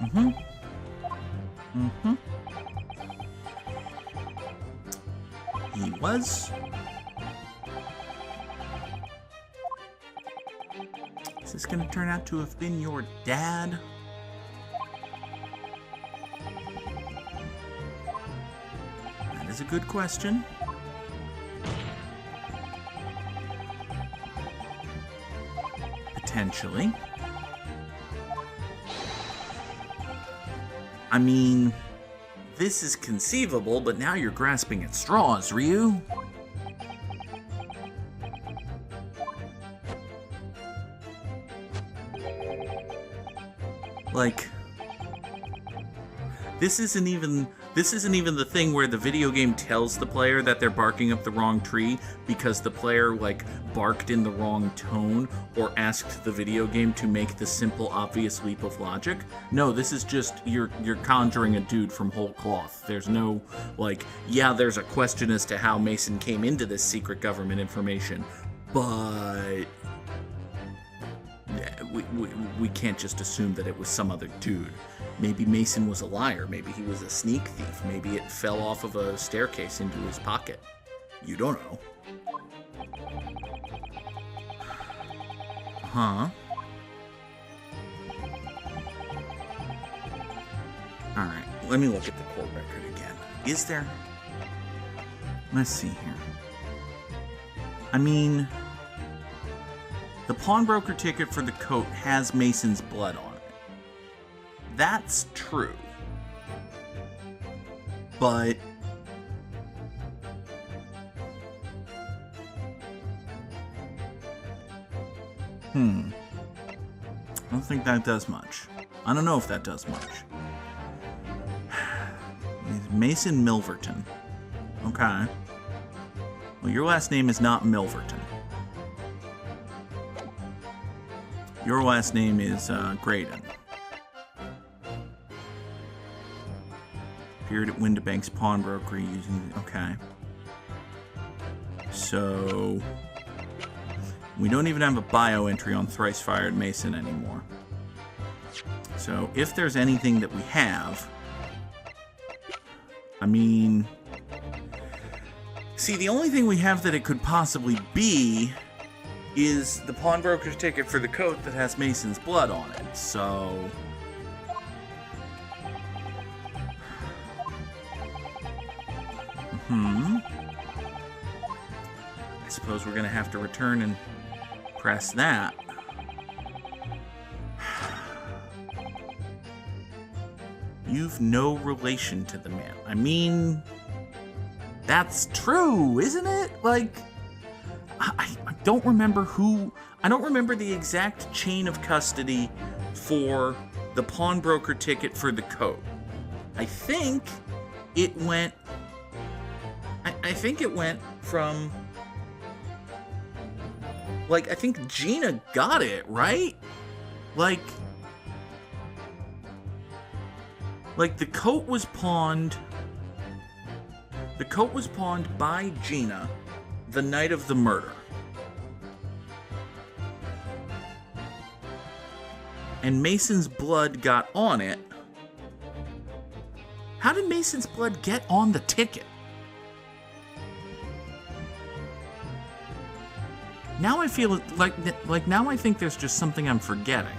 Mm-hmm. Mm-hmm. He was. Is this going to turn out to have been your dad? That is a good question. Potentially. I mean, this is conceivable, but now you're grasping at straws, Ryu. Like, this isn't even the thing where the video game tells the player that they're barking up the wrong tree because the player, like, barked in the wrong tone or asked the video game to make the simple, obvious leap of logic. No, this is just you're conjuring a dude from whole cloth. There's no, like, yeah, there's a question as to how Mason came into this secret government information, but we can't just assume that it was some other dude. Maybe Mason was a liar. Maybe he was a sneak thief. Maybe it fell off of a staircase into his pocket. You don't know. Huh? Alright, let me look at the court record again. Is there... Let's see here. I mean... The pawnbroker ticket for the coat has Mason's blood on it. That's true. But... I don't think that does much. I don't know if that does much. Mason Milverton. Okay. Well, your last name is not Milverton. Your last name is Graydon. Appeared at Windibank's pawnbroker using... Okay. So... We don't even have a bio entry on Thrice Fired Mason anymore. So, if there's anything that we have... I mean... See, the only thing we have that it could possibly be is the pawnbroker's ticket for the coat that has Mason's blood on it, so... I suppose we're gonna have to return and press that. You've no relation to the man. I mean, that's true, isn't it? Like, I don't remember who... I don't remember the exact chain of custody for the pawnbroker ticket for the coat. I think it went... I think it went from... Like, I think Gina got it, right? Like, the coat was pawned... The coat was pawned by Gina the night of the murder. And Mason's blood got on it. How did Mason's blood get on the ticket? Now I feel like now I think there's just something I'm forgetting.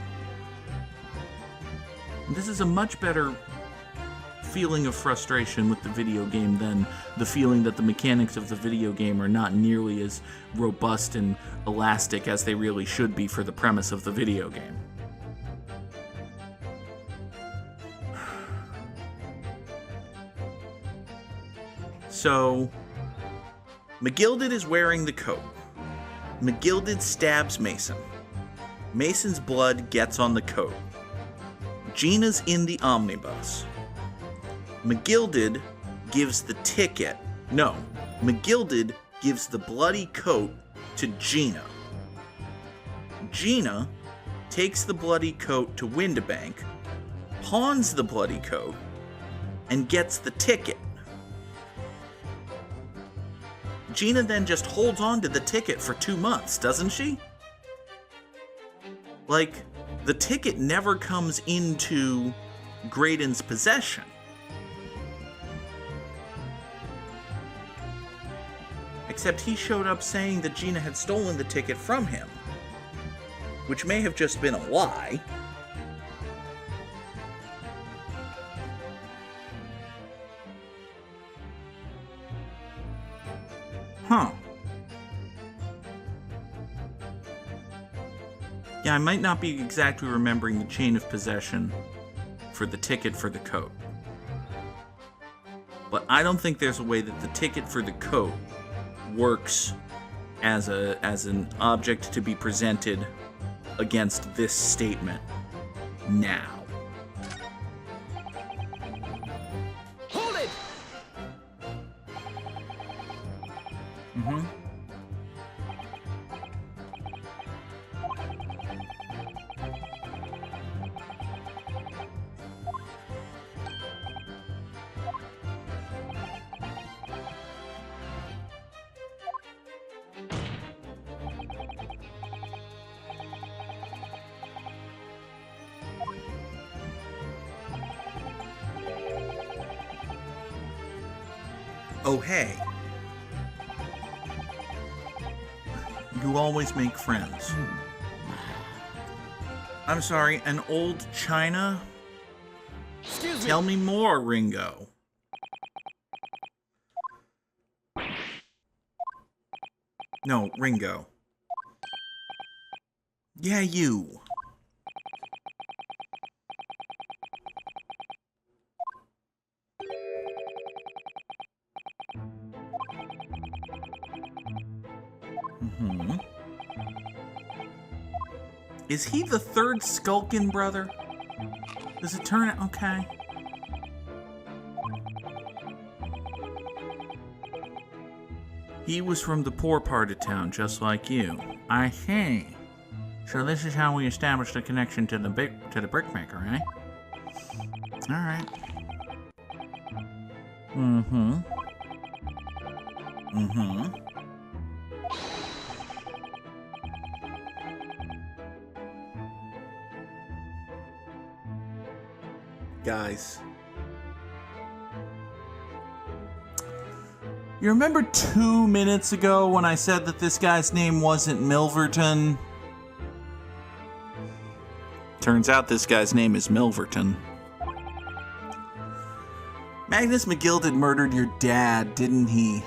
This is a much better feeling of frustration with the video game than the feeling that the mechanics of the video game are not nearly as robust and elastic as they really should be for the premise of the video game. So, McGilded is wearing the coat. McGilded stabs Mason. Mason's blood gets on the coat. Gina's in the omnibus. McGilded gives the ticket. No, McGilded gives the bloody coat to Gina. Gina takes the bloody coat to Windibank, pawns the bloody coat, and gets the ticket. Gina then just holds on to the ticket for 2 months, doesn't she? Like, the ticket never comes into Graydon's possession. Except he showed up saying that Gina had stolen the ticket from him, which may have just been a lie. Huh. Yeah, I might not be exactly remembering the chain of possession for the ticket for the coat. But I don't think there's a way that the ticket for the coat works as an object to be presented against this statement now. Hold it! Mm-hmm. Oh, hey. You always make friends. I'm sorry, an old China? Excuse me. Tell me more, Ringo. No, Ringo. Yeah, you. Mm-hmm. Is he the third Skulkin brother? Does it turn out okay? He was from the poor part of town, just like you. I see. So this is how we established a connection to the brickmaker, eh? All right. Mm-hmm. Mm-hmm. Guys, you remember 2 minutes ago when I said that this guy's name wasn't Milverton? Turns out this guy's name is Milverton. Magnus McGilded murdered your dad, didn't he,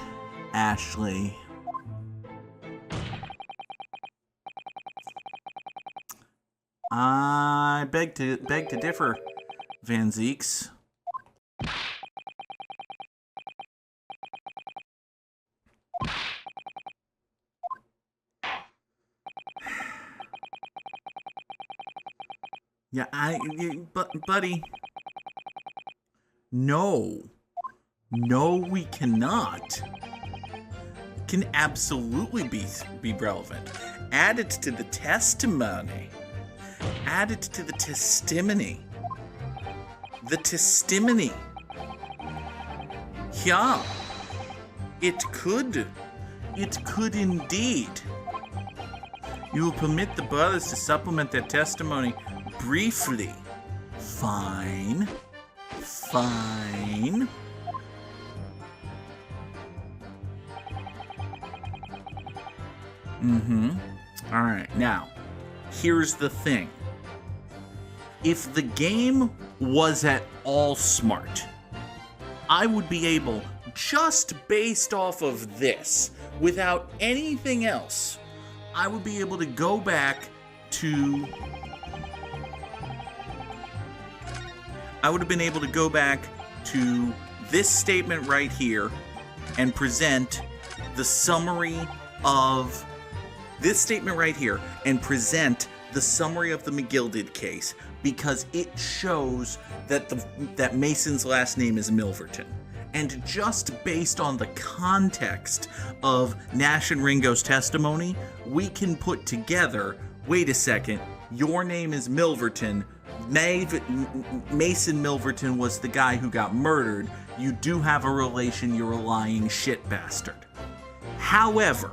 Ashley? I beg to differ, Van Zeeks. Yeah, buddy. No, we cannot. Can absolutely be relevant. Add it to the testimony. Add it to the testimony. The testimony. Yeah. It could. It could indeed. You will permit the brothers to supplement their testimony briefly. Fine. Fine. Mm-hmm. All right. Now, here's the thing. If the game was at all smart, I would be able, just based off of this, without anything else, I would be able to go back to... I would have been able to go back to this statement right here and present the summary of this statement right here and present the summary of the McGilded case, because it shows that that Mason's last name is Milverton. And just based on the context of Nash and Ringo's testimony, we can put together, wait a second, your name is Milverton, Mason Milverton was the guy who got murdered, you do have a relation, you're a lying shit bastard. However,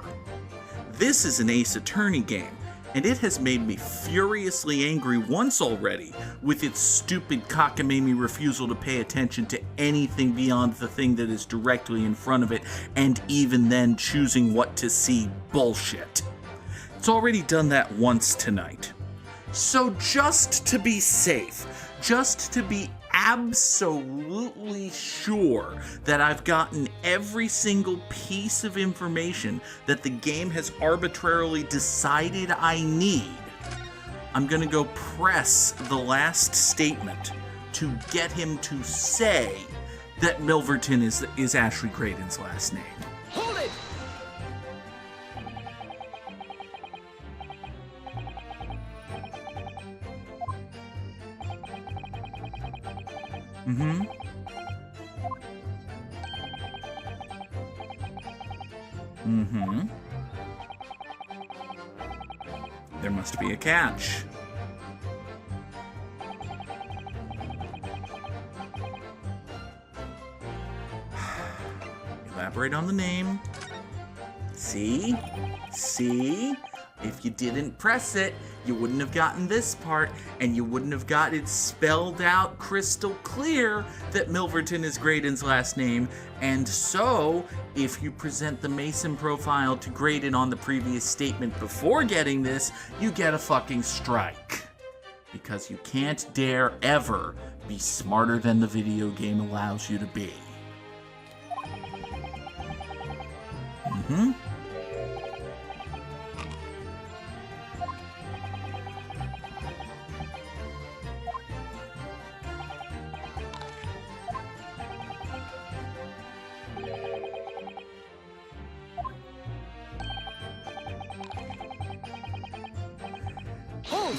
this is an Ace Attorney game, And it has made me furiously angry once already with its stupid cockamamie refusal to pay attention to anything beyond the thing that is directly in front of it, and even then choosing what to see bullshit. It's already done that once tonight. So just to be safe, just to be absolutely sure that I've gotten every single piece of information that the game has arbitrarily decided I need, I'm gonna go press the last statement to get him to say that Milverton is Ashley Graydon's last name. Hold it! Mm-hmm. Mm-hmm. There must be a catch. Elaborate on the name. See? See? If you didn't press it, you wouldn't have gotten this part, and you wouldn't have got it spelled out crystal clear that Milverton is Graydon's last name. And so, if you present the Mason profile to Graydon on the previous statement before getting this, you get a fucking strike. Because you can't dare ever be smarter than the video game allows you to be. Mm-hmm.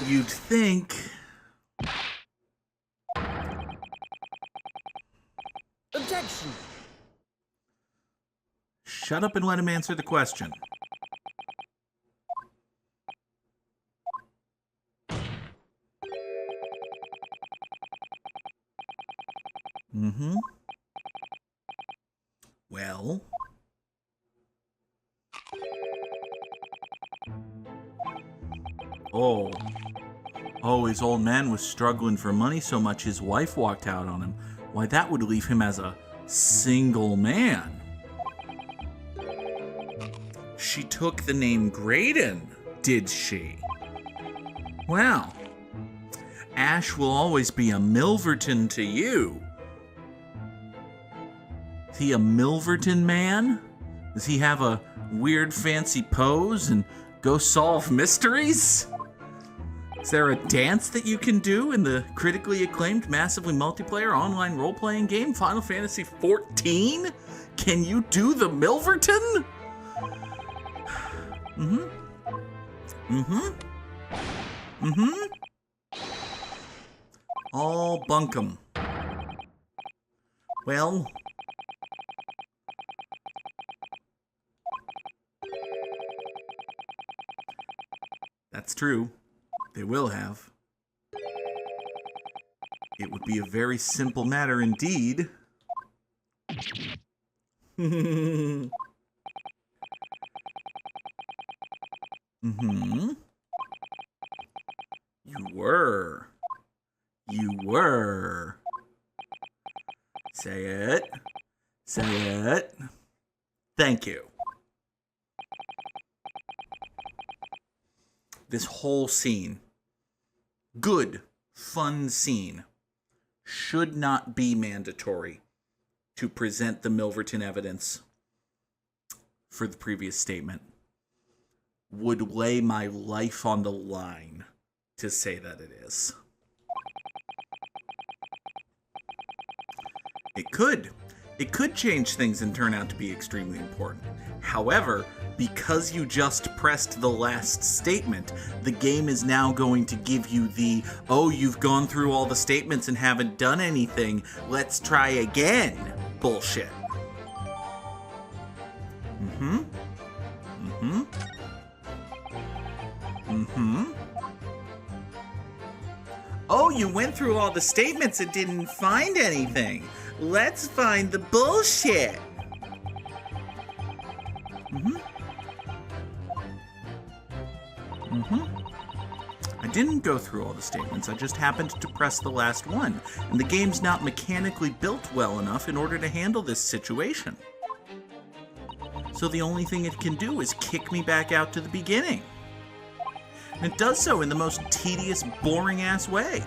You'd think. Objection! Shut up and let him answer the question. Mm-hmm. Well. Oh, his old man was struggling for money so much his wife walked out on him. Why, that would leave him as a single man. She took the name Graydon, did she? Well, Ash will always be a Milverton to you. Is he a Milverton man? Does he have a weird fancy pose and go solve mysteries? Is there a dance that you can do in the critically acclaimed, massively multiplayer online role-playing game Final Fantasy XIV? Can you do the Milverton? Mm-hmm. Mm-hmm. Mm-hmm. All bunkum. Well... That's true. They will have. It would be a very simple matter indeed. Mm-hmm. You were. You were. Say it. Say it. Thank you. This whole scene, good, fun scene, should not be mandatory to present the Milverton evidence for the previous statement. Would lay my life on the line to say that it is. It could. It could change things and turn out to be extremely important. However, because you just pressed the last statement, the game is now going to give you the, oh, you've gone through all the statements and haven't done anything, let's try again bullshit. Mm-hmm. Mm-hmm. Mm-hmm. Oh, you went through all the statements and didn't find anything. Let's find the bullshit. Mm-hmm. I didn't go through all the statements, I just happened to press the last one, and the game's not mechanically built well enough in order to handle this situation. So the only thing it can do is kick me back out to the beginning. And it does so in the most tedious, boring-ass way.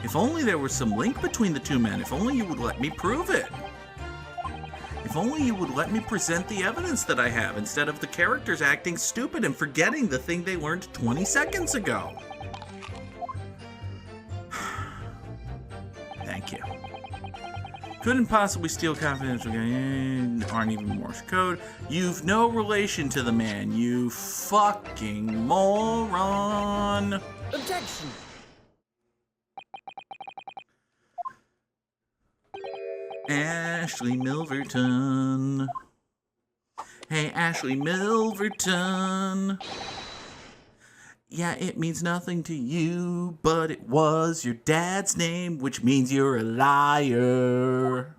If only there was some link between the two men, if only you would let me prove it. If only you would let me present the evidence that I have, instead of the characters acting stupid and forgetting the thing they learned 20 seconds ago. Thank you. Couldn't possibly steal confidential, aren't even Morse code. You've no relation to the man, you fucking moron. Objection! Ashley Milverton. Hey, Ashley Milverton. Yeah, it means nothing to you, but it was your dad's name, which means you're a liar.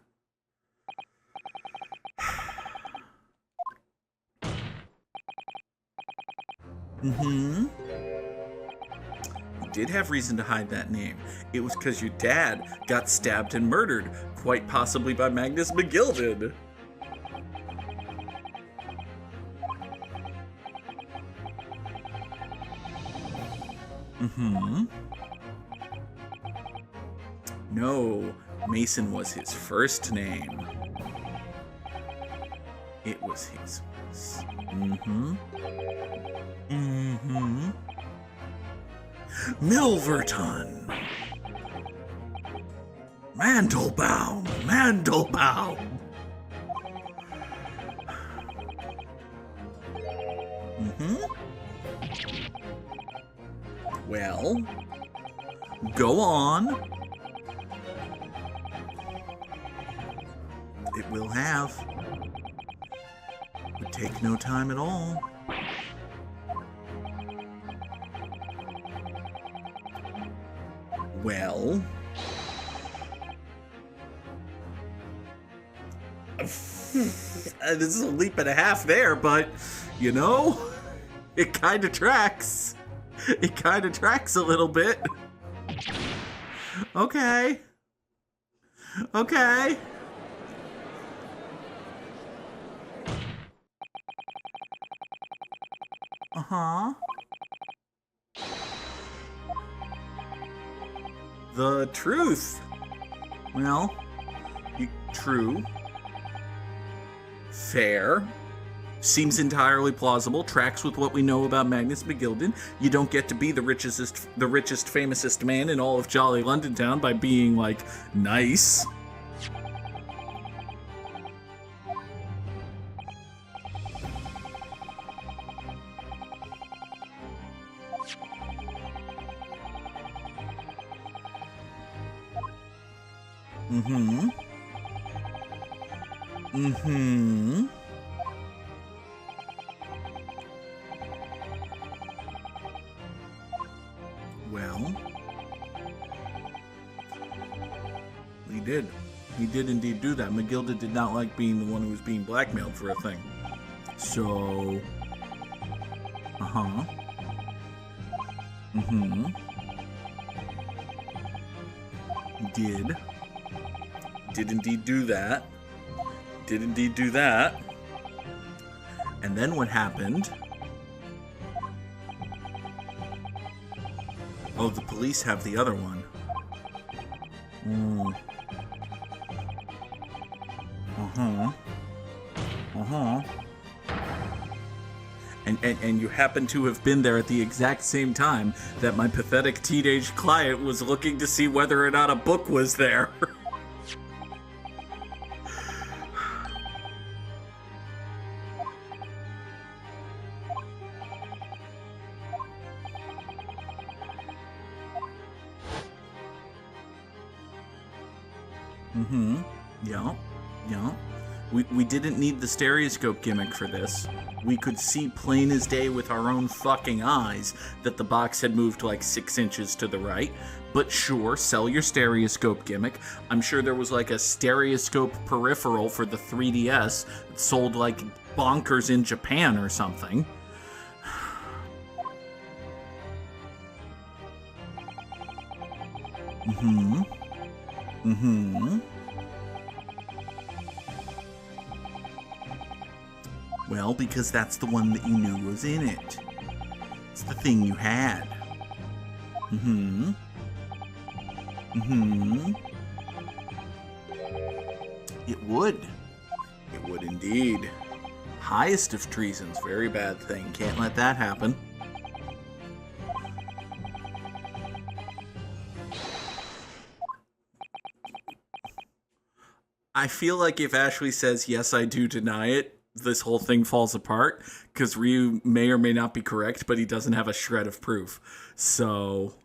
You did have reason to hide that name. It was because your dad got stabbed and murdered, quite possibly by Magnus McGilded. No, Mason was his first name. It was his. Milverton. Mandelbaum. Well, go on. It will have. Would take no time at all. Well, this is a leap and a half there, but, you know, it kind of tracks. It kind of tracks a little bit. Okay. Okay. Uh-huh. The truth. Well, true. Fair. Seems entirely plausible. Tracks with what we know about Magnus McGilded. You don't get to be the richest, famousest man in all of jolly London town by being, like, nice. Well, he did. He did indeed do that. McGilded did not like being the one who was being blackmailed for a thing. So, Did indeed do that. Did indeed do that. And then what happened? Oh, the police have the other one. And you happen to have been there at the exact same time that my pathetic teenage client was looking to see whether or not a book was there. Yeah. We didn't need the stereoscope gimmick for this. We could see plain as day with our own fucking eyes that the box had moved like 6 inches to the right, But sure, sell your stereoscope gimmick. I'm sure there was like a stereoscope peripheral for the 3DS that sold like bonkers in Japan or something. Well, because that's the one that you knew was in it. It's the thing you had. It would. It would indeed. Highest of treasons. Very bad thing. Can't let that happen. I feel like if Ashley says, yes, I do deny it, this whole thing falls apart, because Ryu may or may not be correct, but he doesn't have a shred of proof. So,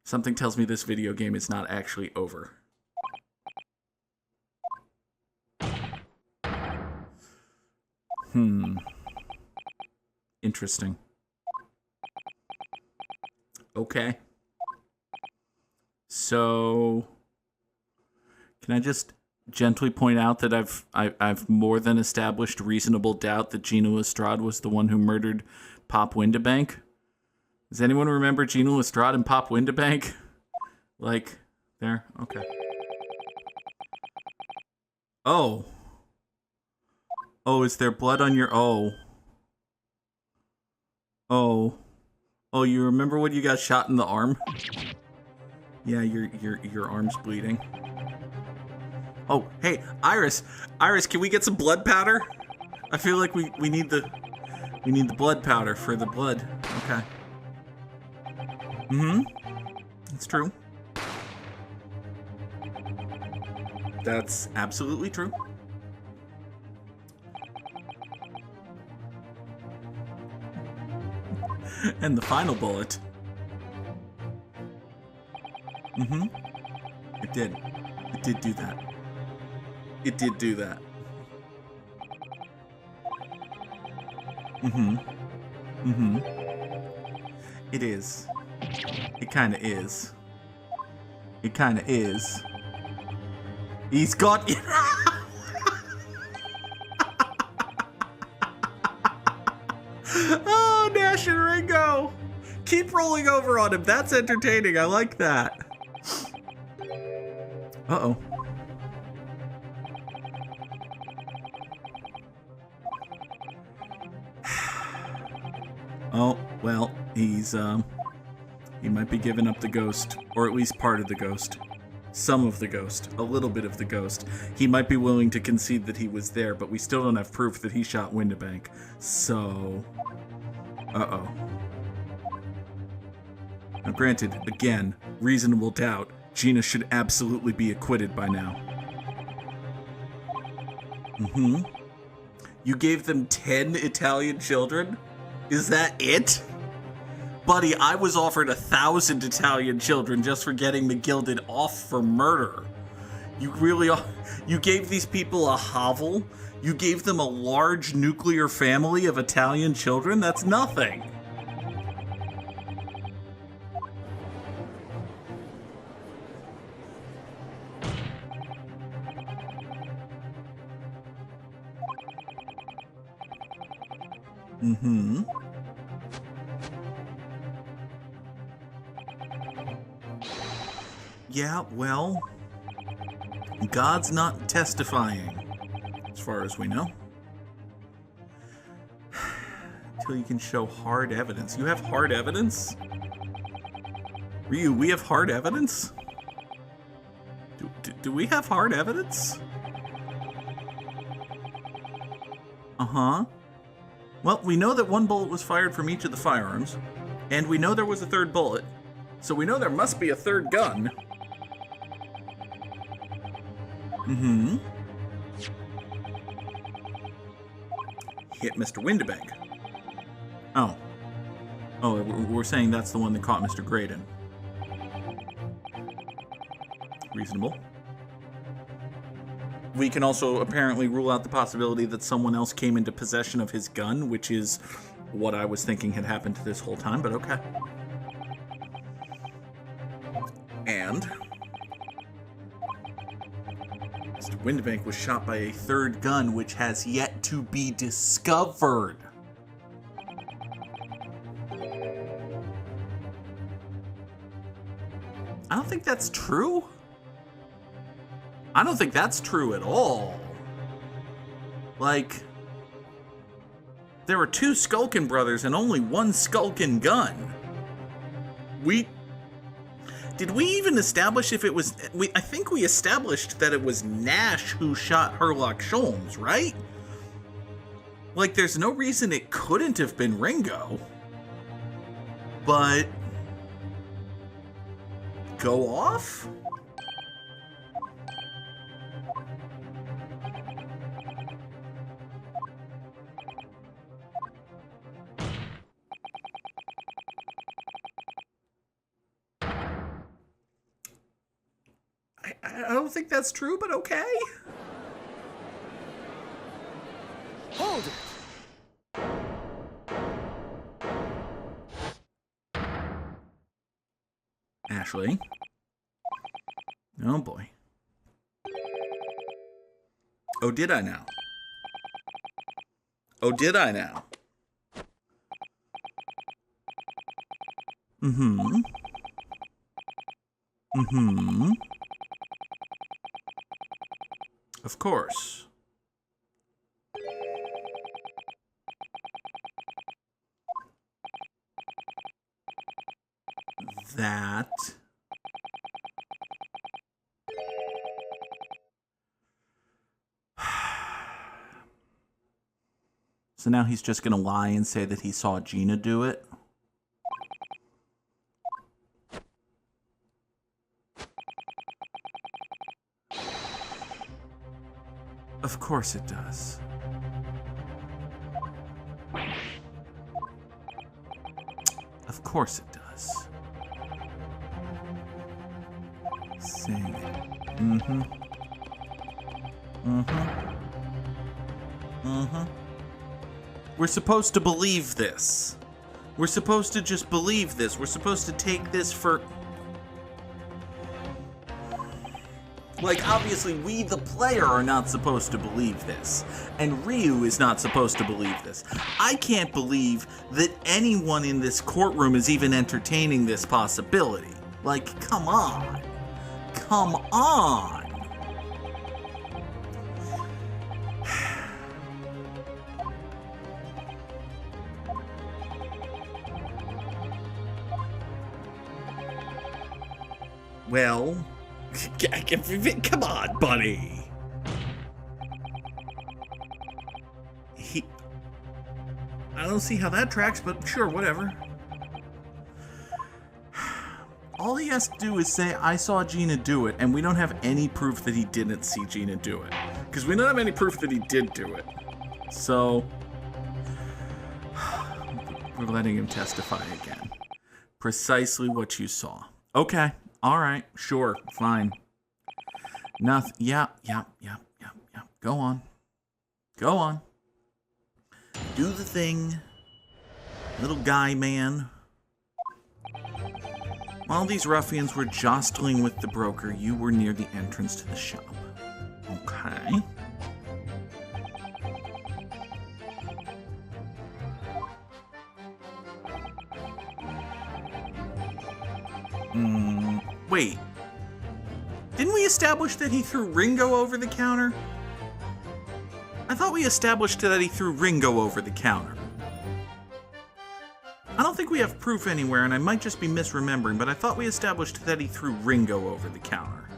something tells me this video game is not actually over. Interesting. Okay. So, can I just gently point out that I've more than established reasonable doubt that Gina Lestrade was the one who murdered Pop Windabank? Does anyone remember Gina Lestrade and Pop Windabank? Like, there? Okay. Oh. Oh, is there blood on your... Oh. Oh. Oh, you remember when you got shot in the arm? Yeah, your arm's bleeding. Oh, hey, Iris! Iris, can we get some blood powder? I feel like we need the blood powder for the blood. Okay. It's true. That's absolutely true. And the final bullet. It did. It did do that. It did do that. It is. It kinda is. It kinda is. He's got... Oh, Nash and Ringo! Keep rolling over on him. That's entertaining. I like that. Uh-oh. Oh, well, he's, he might be giving up the ghost, or at least part of the ghost. Some of the ghost. A little bit of the ghost. He might be willing to concede that he was there, but we still don't have proof that he shot Windabank. So... Uh-oh. Now granted, again, reasonable doubt, Gina should absolutely be acquitted by now. You gave them 10 Italian children? Is that it? Buddy, I was offered 1,000 Italian children just for getting the Gilded off for murder. You really... You gave these people a hovel? You gave them a large nuclear family of Italian children? That's nothing. Yeah, well, God's not testifying, as far as we know. Until you can show hard evidence. You have hard evidence? Ryu, we have hard evidence? Do we have hard evidence? Uh-huh. Well, we know that one bullet was fired from each of the firearms, and we know there was a third bullet, so we know there must be a third gun. Hit Mr. Windabank. Oh. Oh, we're saying that's the one that caught Mr. Graydon. Reasonable. We can also apparently rule out the possibility that someone else came into possession of his gun, which is what I was thinking had happened this whole time, but okay. hand, Mr. Windbank was shot by a third gun which has yet to be discovered. I don't think that's true. I don't think that's true at all. Like, there were 2 Skulkin brothers and only 1 Skulkin gun. Did we even establish if it was... I think we established that it was Nash who shot Herlock Sholmes, right? Like, there's no reason it couldn't have been Ringo. But... go off? I don't think that's true, but okay. Hold it! Ashley. Oh boy. Oh, did I now? Oh, did I now? Mm-hmm. Mm-hmm. Of course. That... So now he's just gonna lie and say that he saw Gina do it? Of course it does. Of course it does. Sing it. Mm-hmm. Mm-hmm. Mm-hmm. We're supposed to believe this. We're supposed to just believe this. We're supposed to take this for... Like, obviously, we, the player, are not supposed to believe this. And Ryu is not supposed to believe this. I can't believe that anyone in this courtroom is even entertaining this possibility. Like, come on. Come on. Well... Come on, buddy. I don't see how that tracks, but sure, whatever. All he has to do is say, I saw Gina do it, and we don't have any proof that he didn't see Gina do it. Because we don't have any proof that he did do it. So, we're letting him testify again. Precisely what you saw. Okay. All right, sure, fine. Nothing. Yeah. Go on. Go on. Do the thing, little guy man. While these ruffians were jostling with the broker, you were near the entrance to the shop. Okay. Wait. Didn't we establish that he threw Ringo over the counter? I thought we established that he threw Ringo over the counter. I don't think we have proof anywhere, and I might just be misremembering, but I thought we established that he threw Ringo over the counter.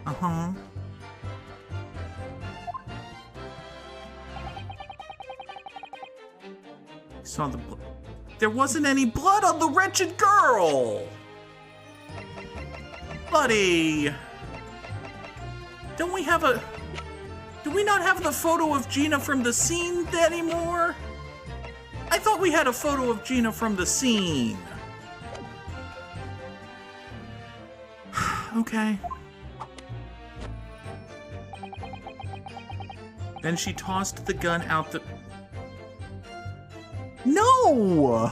Uh-huh. Saw the blood. There wasn't any blood on the wretched girl! Buddy! Don't we have a... Do we not have the photo of Gina from the scene anymore? I thought we had a photo of Gina from the scene. Okay. Then she tossed the gun out the... No!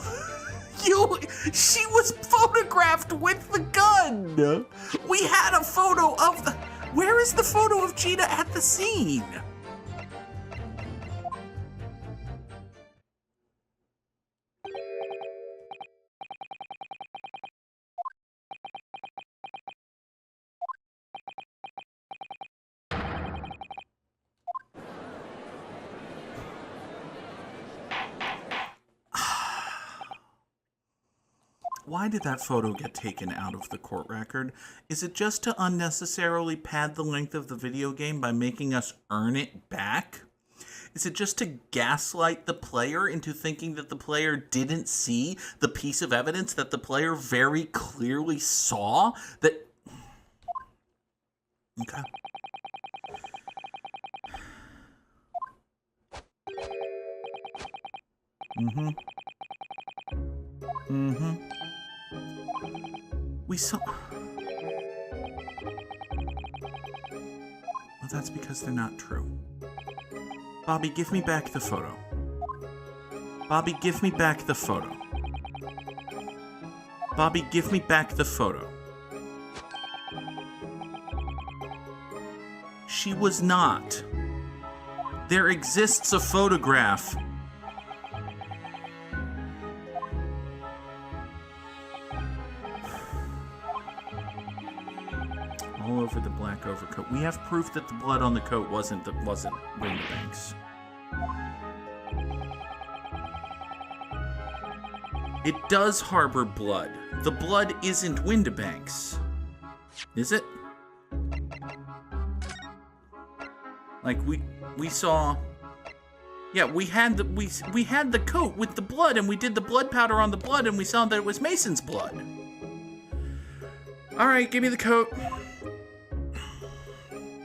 She was photographed with the gun! We had a photo of the... Where is the photo of Gina at the scene? Why did that photo get taken out of the court record? Is it just to unnecessarily pad the length of the video game by making us earn it back? Is it just to gaslight the player into thinking that the player didn't see the piece of evidence that the player very clearly saw? That... Okay. We saw... Well, that's because they're not true. Bobby, give me back the photo. Bobby, give me back the photo. Bobby, give me back the photo. She was not. There exists a photograph. All over the black overcoat. We have proof that the blood on the coat wasn't Windibank's. It does harbor blood. The blood isn't Windibank's. Is it? Like we saw... Yeah, we had the coat with the blood, and we did the blood powder on the blood, and we saw that it was Mason's blood. All right, give me the coat.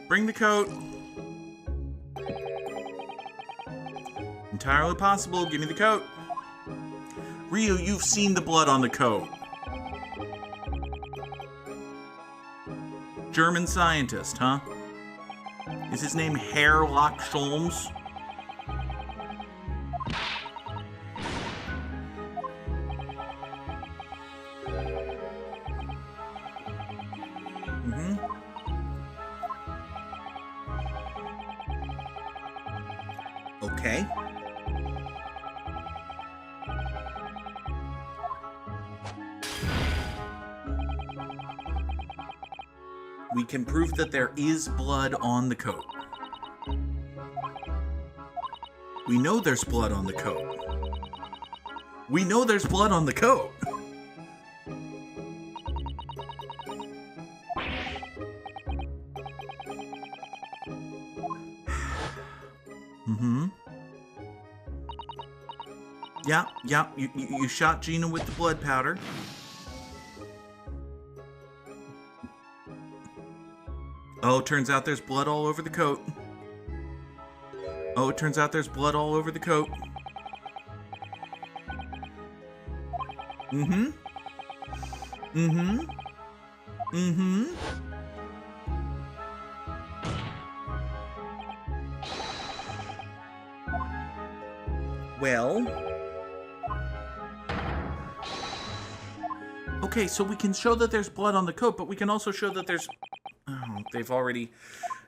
Bring the coat. Entirely possible. Give me the coat. Ryu, you've seen the blood on the coat. German scientist, huh? Is his name Herlock Sholmes? Okay. We can prove that there is blood on the coat. We know there's blood on the coat. We know there's blood on the coat. Yeah, you shot Gina with the blood powder. Oh, turns out there's blood all over the coat. Oh, it turns out there's blood all over the coat. Well... Okay, so we can show that there's blood on the coat, but we can also show that there's... Oh, they've already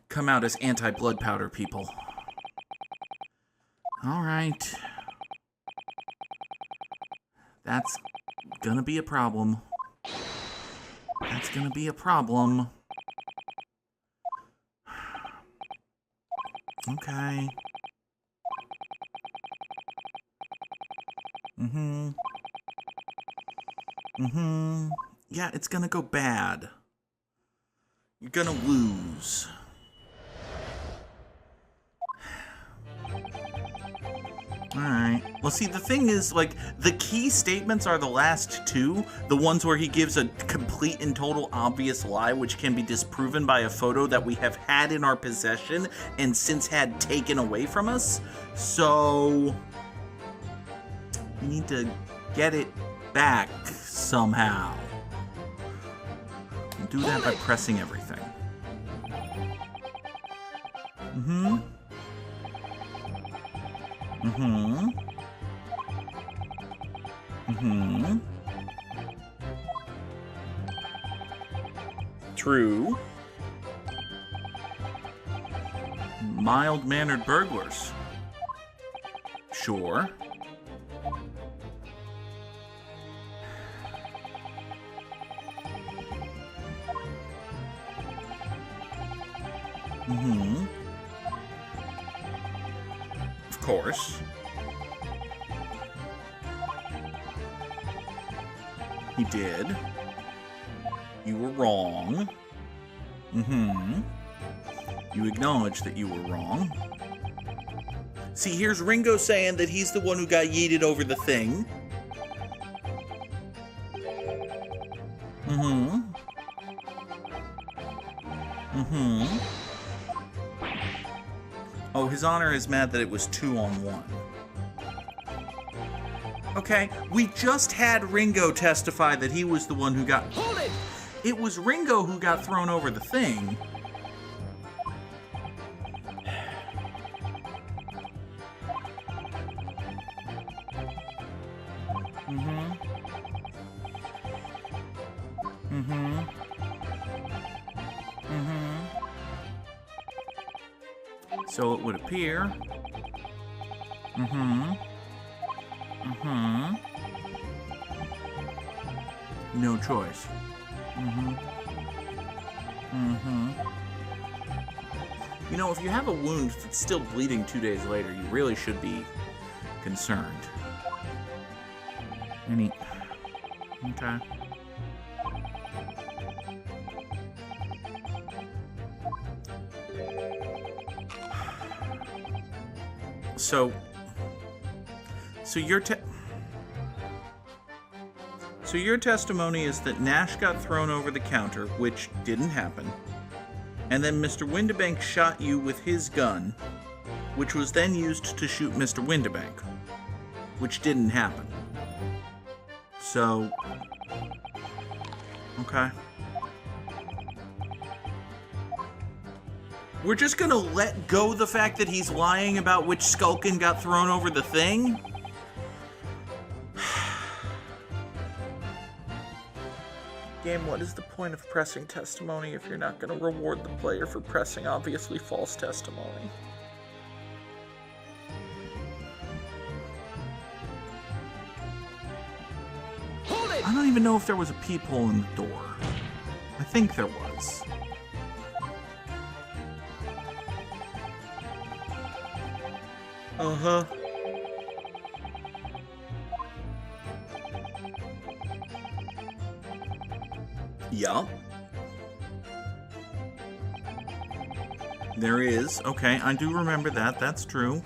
come out as anti-blood powder people. All right. That's gonna be a problem. That's gonna be a problem. Okay. Yeah, it's gonna go bad. You're gonna lose. Alright. Well, see, the thing is, like, the key statements are the last two. The ones where he gives a complete and total obvious lie, which can be disproven by a photo that we have had in our possession and since had taken away from us. So... we need to get it back somehow. And do that by pressing everything. Mm-hmm. True. Mild-mannered burglars. Sure. Mm-hmm. Of course. He did. You were wrong. Mm-hmm. You acknowledge that you were wrong. See, here's Ringo saying that he's the one who got yeeted over the thing. Mm-hmm. Mm-hmm. Oh, His Honor is mad that it was 2-on-1. Okay, we just had Ringo testify that he was the one who got... Hold it! It was Ringo who got thrown over the thing. Mm-hmm. Mm-hmm. Mm-hmm. So it would appear. Mm-hmm. Mm-hmm. No choice. Mm-hmm. Mm-hmm. You know, if you have a wound that's still bleeding 2 days later, you really should be concerned. Okay. So your testimony is that Nash got thrown over the counter, which didn't happen, and then Mr. Windibank shot you with his gun, which was then used to shoot Mr. Windibank, which didn't happen. So, okay. We're just gonna let go the fact that he's lying about which Skulkin got thrown over the thing? Game, what is the point of pressing testimony if you're not gonna reward the player for pressing obviously false testimony? I don't even know if there was a peephole in the door. I think there was. Uh-huh. Yup. There is. Okay, I do remember that. That's true.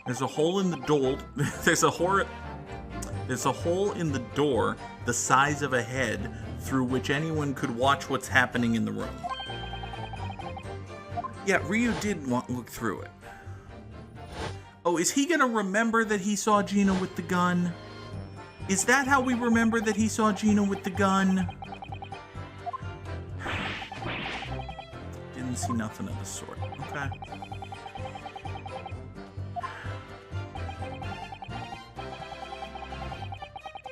There's a hole in the door. There's a hole in the door the size of a head through which anyone could watch what's happening in the room. Yeah, Ryu did look through it. Oh, is he gonna remember that he saw Gina with the gun? Is that how we remember that he saw Gina with the gun? Didn't see nothing of the sort. Okay.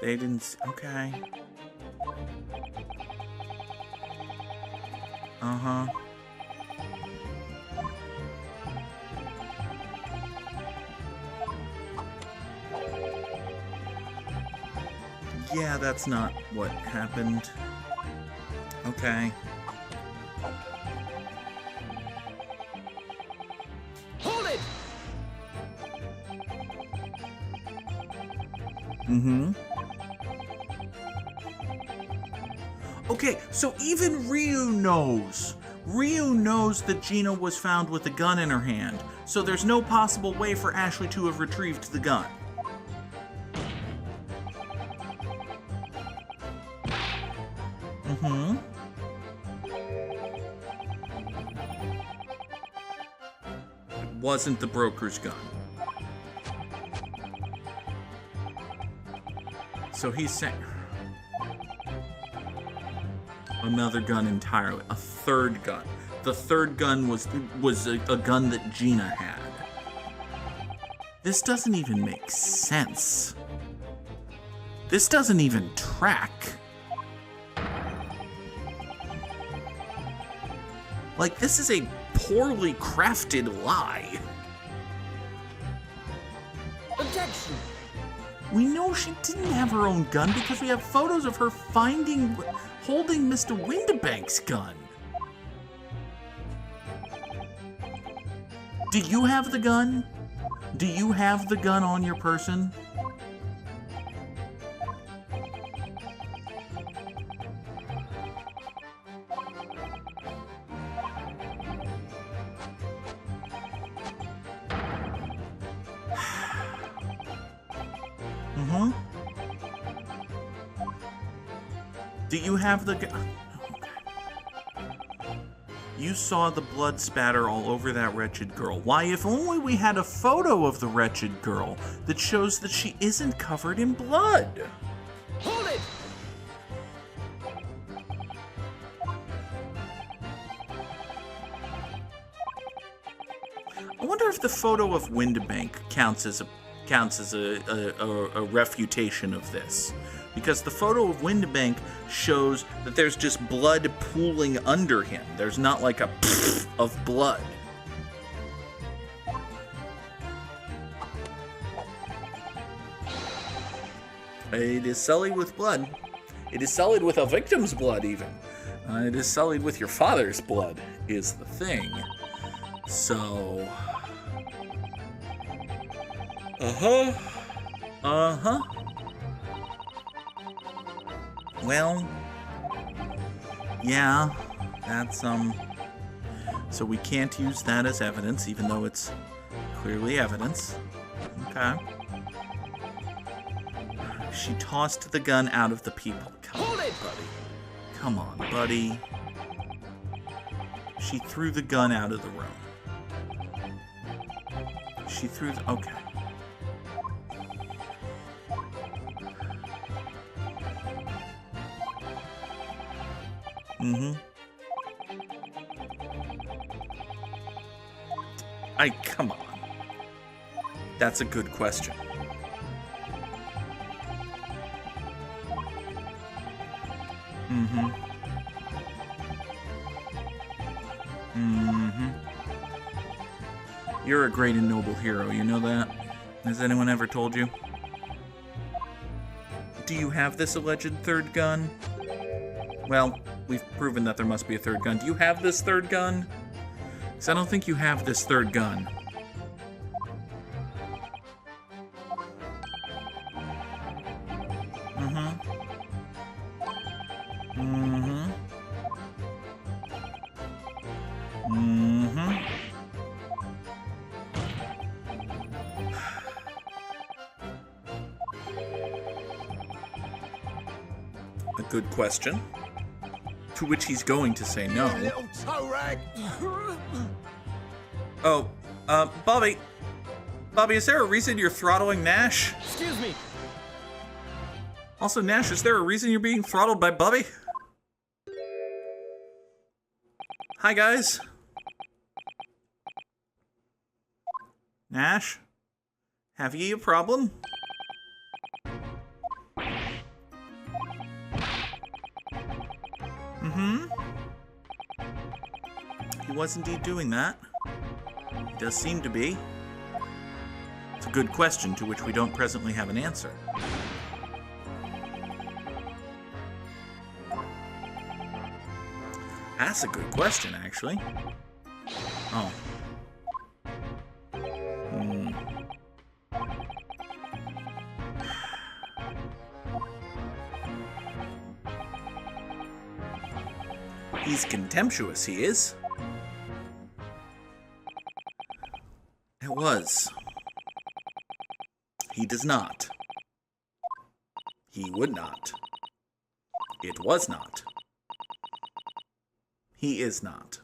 They didn't see, okay. Uh-huh. Yeah, that's not what happened. Okay. Hold it! Mm-hmm. Okay, so even Ryu knows. Ryu knows that Gina was found with a gun in her hand, so there's no possible way for Ashley to have retrieved the gun. Mm-hmm. It wasn't the broker's gun. So he's saying... Another gun entirely. A third gun. The third gun was a gun that Gina had. This doesn't even make sense. This doesn't even track. Like, this is a poorly crafted lie. Objection! We know she didn't have her own gun because we have photos of her holding Mr. Windibank's gun. Do you have the gun? Do you have the gun on your person? Do you have the gun? You saw the blood spatter all over that wretched girl. Why, if only we had a photo of the wretched girl that shows that she isn't covered in blood. Hold it! I wonder if the photo of Windibank counts as a refutation of this. Because the photo of Windibank shows that there's just blood pooling under him. There's not like a pfft of blood. It is sullied with blood. It is sullied with a victim's blood, even. It is sullied with your father's blood, is the thing. So... Well, yeah, that's, so we can't use that as evidence, even though it's clearly evidence. Okay. She tossed the gun out of the people. Come on, buddy. Come on, buddy. She threw the gun out of the room. She threw the... Okay. Come on. That's a good question. You're a great and noble hero, you know that? Has anyone ever told you? Do you have this alleged third gun? Well, we've proven that there must be a third gun. Do you have this third gun? Because I don't think you have this third gun. A good question. To which he's going to say no. You little toe rag! Oh, Bobby. Bobby, is there a reason you're throttling Nash? Excuse me! Also, Nash, is there a reason you're being throttled by Bobby? Hi, guys. Nash? Have ye a problem? He was indeed doing that. He does seem to be. It's a good question to which we don't presently have an answer. That's a good question, actually. Oh. He's contemptuous, he is. It was. He does not. He would not. It was not. He is not.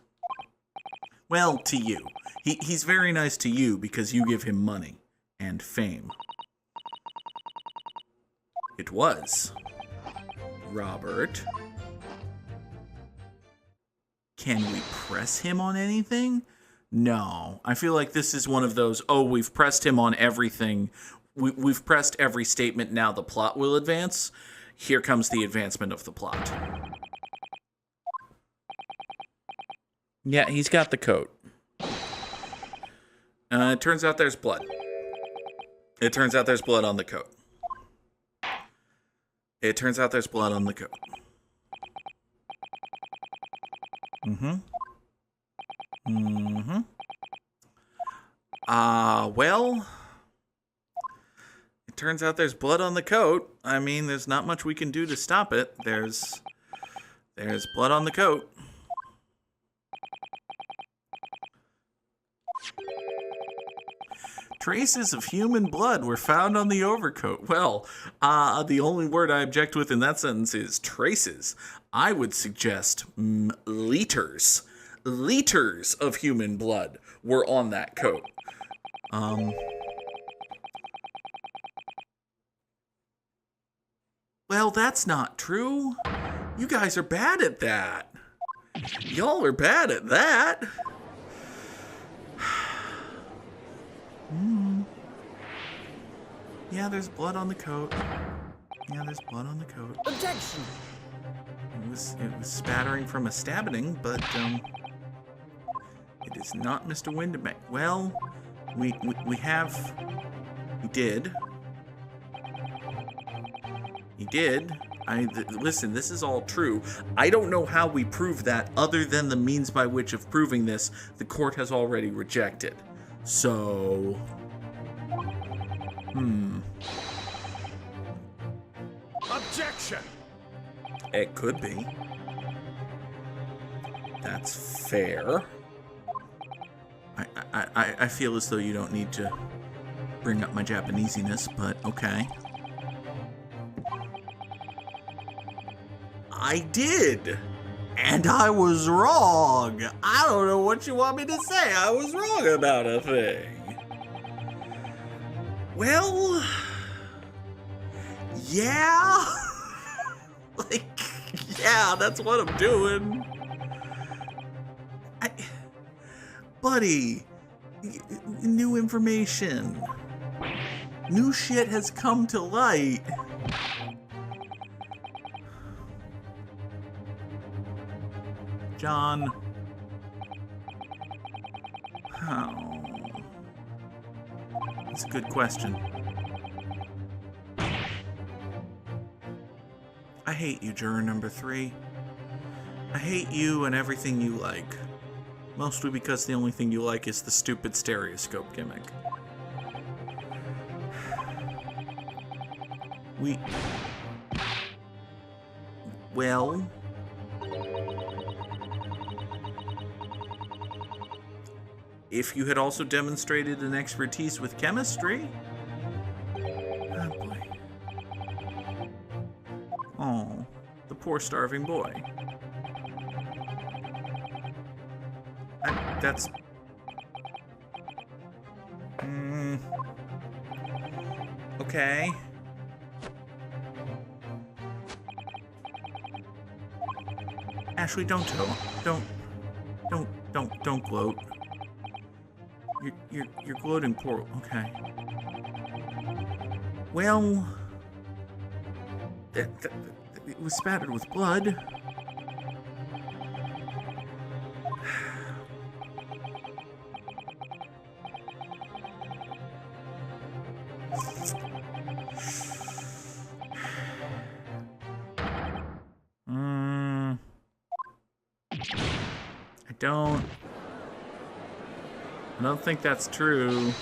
Well, to you. He's very nice to you because you give him money and fame. It was. Robert. Can we press him on anything? No. I feel like this is one of those, oh, we've pressed him on everything. we've pressed every statement. Now the plot will advance. Here comes the advancement of the plot. Yeah, he's got the coat. It turns out there's blood. It turns out there's blood on the coat. It turns out there's blood on the coat. Well, it turns out there's blood on the coat. I mean, there's not much we can do to stop it. There's blood on the coat. Traces of human blood were found on the overcoat. Well, the only word I object with in that sentence is traces. I would suggest liters. Liters of human blood were on that coat. Well, that's not true. You guys are bad at that. Y'all are bad at that. Yeah, there's blood on the coat. Yeah, there's blood on the coat. Objection! It was spattering from a stabbing, but it is not Mr. Windermere. Well, we did. He did. Listen, this is all true. I don't know how we prove that other than the means by which of proving this the court has already rejected. So, Objection! It could be. That's fair. I feel as though you don't need to bring up my Japanesiness, but okay. I did! And I was wrong! I don't know what you want me to say. I was wrong about a thing. Well, yeah. Yeah, that's what I'm doing. Buddy, new information. New shit has come to light. John. Oh. That's a good question. I hate you, juror number 3. I hate you and everything you like. Mostly because the only thing you like is the stupid stereoscope gimmick. Well... if you had also demonstrated an expertise with chemistry... Oh, boy. Oh, the poor starving boy. That's... Okay. Ashley, don't gloat. You're gloating poor. Okay. Well, it was spattered with blood. I don't think that's true,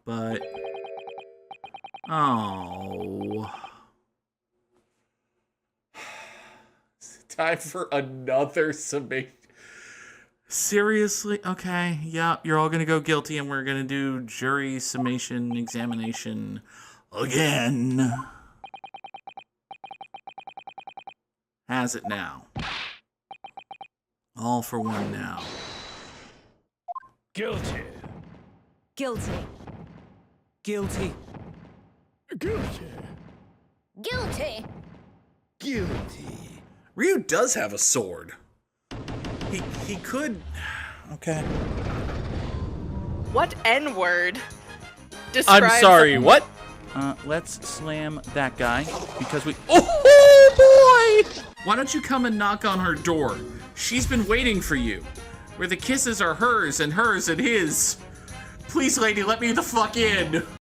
but... Oh. It's time for another summation. Seriously? Okay, yeah, you're all gonna go guilty and we're gonna do jury summation examination again. Has it now? All for one now. Guilty. Guilty. Guilty. Guilty. Guilty. Guilty. Ryu does have a sword. He could... Okay. What N-word describe I'm sorry, the- what? Let's slam that guy because we. Oh boy! Why don't you come and knock on her door? She's been waiting for you. Where the kisses are hers and his. Please, lady, let me the fuck in.